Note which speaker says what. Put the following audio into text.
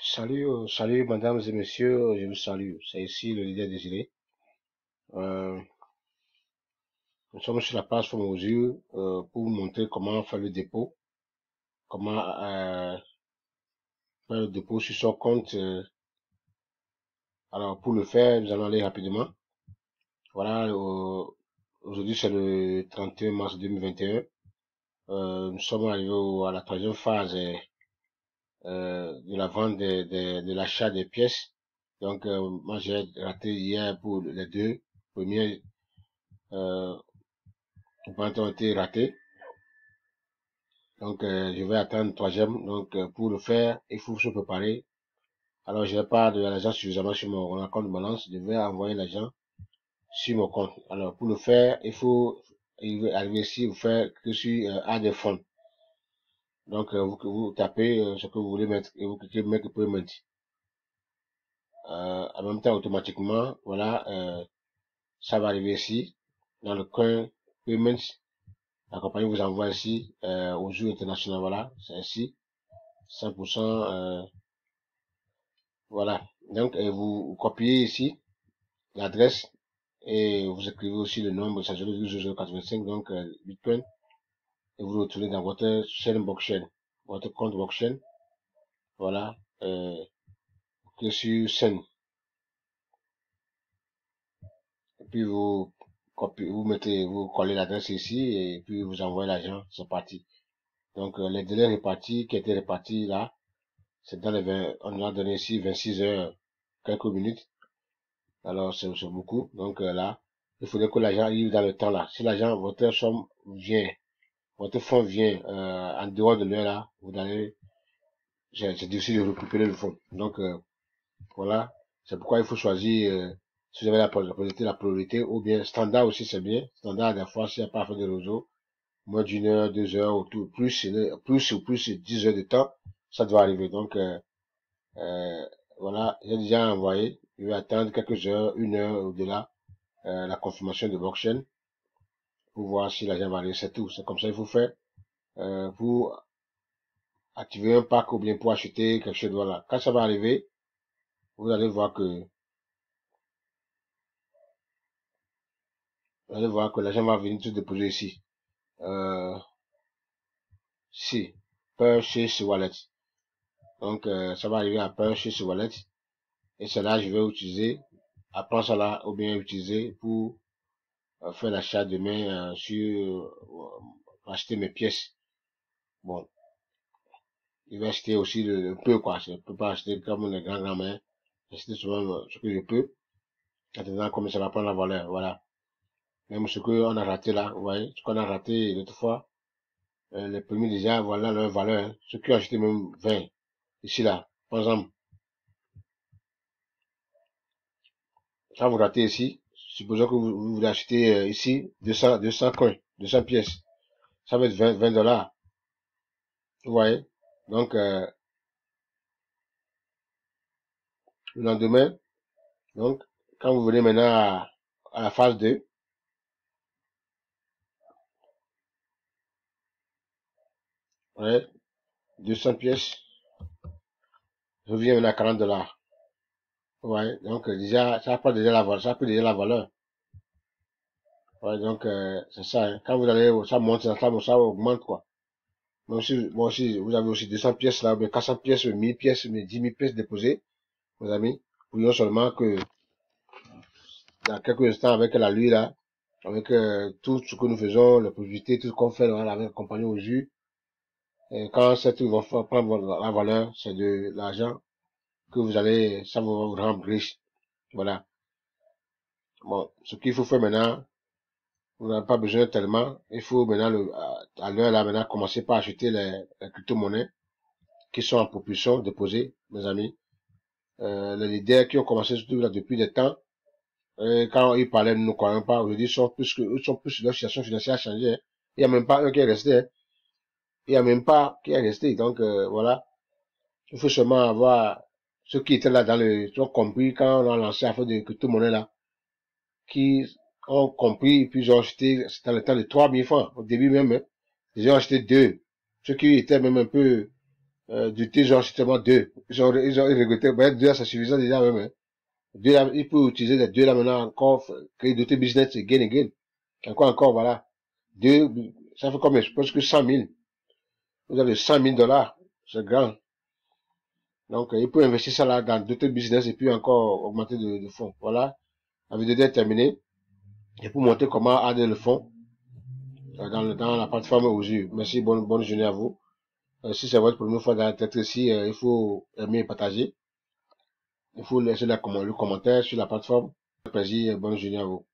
Speaker 1: Salut, salut, mesdames et messieurs, je vous salue. C'est ici le leader Désiré. Euh, Nous sommes sur la page Mesure pour vous montrer comment faire le dépôt, comment faire le dépôt sur son compte. Alors, pour le faire, nous allons aller rapidement. Voilà, aujourd'hui c'est le 31 mars 2021. Nous sommes arrivés à la troisième phase de la vente de l'achat des pièces. Donc, moi j'ai raté hier pour les deux premiers. Les ventes ont été ratées. Donc, je vais attendre le troisième. Donc, pour le faire, il faut se préparer. Alors, je n'ai pas de l'argent suffisamment sur mon compte de balance. Je vais envoyer l'argent sur mon compte. Alors, pour le faire, il va arriver ici, vous faire que sur add des fonds. Donc, vous tapez ce que vous voulez mettre et vous cliquez make payment. En même temps, automatiquement, voilà, ça va arriver ici, dans le coin payments. La compagnie vous envoie ici, au jour international, voilà, c'est ici, 100%, voilà. Donc, vous copiez ici l'adresse et vous écrivez aussi le nombre, ça veut dire 85, donc Bitcoin, et vous le retournez dans votre chaîne blockchain, votre compte blockchain, voilà, que sur Sen. Et puis vous copiez, vous collez l'adresse ici et puis vous envoyez l'argent, c'est parti. Donc, les délais répartis, qui étaient répartis là, c'est dans les 20, on a donné ici 26 heures, quelques minutes. Alors, c'est beaucoup. Donc, là, il faudrait que l'argent arrive dans le temps là. Si l'argent, votre somme vient, votre fonds vient en dehors de l'heure là, vous allez, c'est difficile de récupérer le fonds. Donc, voilà. C'est pourquoi il faut choisir, si vous avez la priorité, ou bien standard aussi, c'est bien. Standard, des fois, s'il n'y a pas à faire de réseau, moins d'une heure, 2 heures, ou tout, plus 10 heures de temps, ça doit arriver. Donc, voilà, j'ai déjà envoyé. Je vais attendre quelques heures, 1 heure au-delà, la confirmation de blockchain pour voir si l'argent va arriver. C'est tout. C'est comme ça qu'il faut faire pour activer un pack ou bien pour acheter quelque chose. Voilà. Quand ça va arriver, vous allez voir que l'argent va venir tout déposer ici. Si, Purchase Wallet. Donc, ça va arriver à Purchase Wallet. Et cela, je vais utiliser, après cela, ou bien utiliser pour faire l'achat demain pour acheter mes pièces. Bon, je vais acheter aussi le peu, quoi. Je ne peux pas acheter comme les grands-mères. Acheter souvent ce que je peux. Attendant comme ça va prendre la valeur, voilà. Même ce qu'on a raté là, vous voyez, ce qu'on a raté l'autre fois, les premiers déjà, voilà leur valeur. Hein. Ceux qui ont acheté même 20, ici là, par exemple, quand vous ratez ici, supposons que vous voulez acheter ici 200 coins, 200 pièces. Ça va être 20 dollars, vous voyez. Donc, le lendemain, donc, quand vous venez maintenant à la phase 2, ouais, 200 pièces, revient maintenant à 40 dollars. Ouais, donc déjà, ça prend déjà la valeur, ça prend déjà la valeur. Ouais, donc c'est ça. Hein. Quand vous allez, ça monte, ça augmente quoi. Moi aussi, vous avez aussi 200 pièces là, mais 400 pièces, 1000 pièces, mais 10 000 pièces déposées, mes amis. Voyons seulement que dans quelques instants avec la lui là, avec tout ce que nous faisons, la publicité, tout ce qu'on fait là, avec la compagnie au jus, et quand cette va prendre la valeur, c'est de l'argent que vous allez, ça va vous rendre riche. Voilà. Bon, ce qu'il faut faire maintenant, vous n'avez pas besoin tellement. Il faut maintenant, à l'heure là, maintenant, commencer par acheter les crypto-monnaies qui sont en propulsion déposées, mes amis. Les leaders qui ont commencé surtout là depuis des temps, quand ils parlaient, nous ne croyons pas. Aujourd'hui, ils sont plus, leur situation financière a changé. Hein. Il n'y a même pas un qui est resté. Hein. Il n'y a même pas qui est resté. Donc, voilà. Il faut seulement avoir ceux qui étaient là dans le, qui ont compris quand on a lancé l'affaire de crypto-monnaie là, qui ont compris, puis ils ont acheté, c'était le temps de 3 000 francs, au début même, hein. Ils ont acheté deux. Ceux qui étaient même un peu du thé, genre, justement, deux. Ils ont regretté. Ben, deux, c'est suffisant déjà, même, hein. Deux, là, il peut utiliser les deux, là, maintenant, encore, créer d'autres business, again. Encore, voilà. Deux, ça fait combien? Je pense que 100 000. Vous avez 100 000 $. C'est grand. Donc, il peut investir ça là dans d'autres business et puis encore augmenter de fonds. Voilà. La vidéo est terminée. Et pour montrer comment adder le fonds dans la plateforme Osur. Merci, bonne journée à vous. Si c'est votre première fois d'être ici, il faut aimer et partager. Il faut laisser le commentaire sur la plateforme. Plaisir, bonne journée à vous.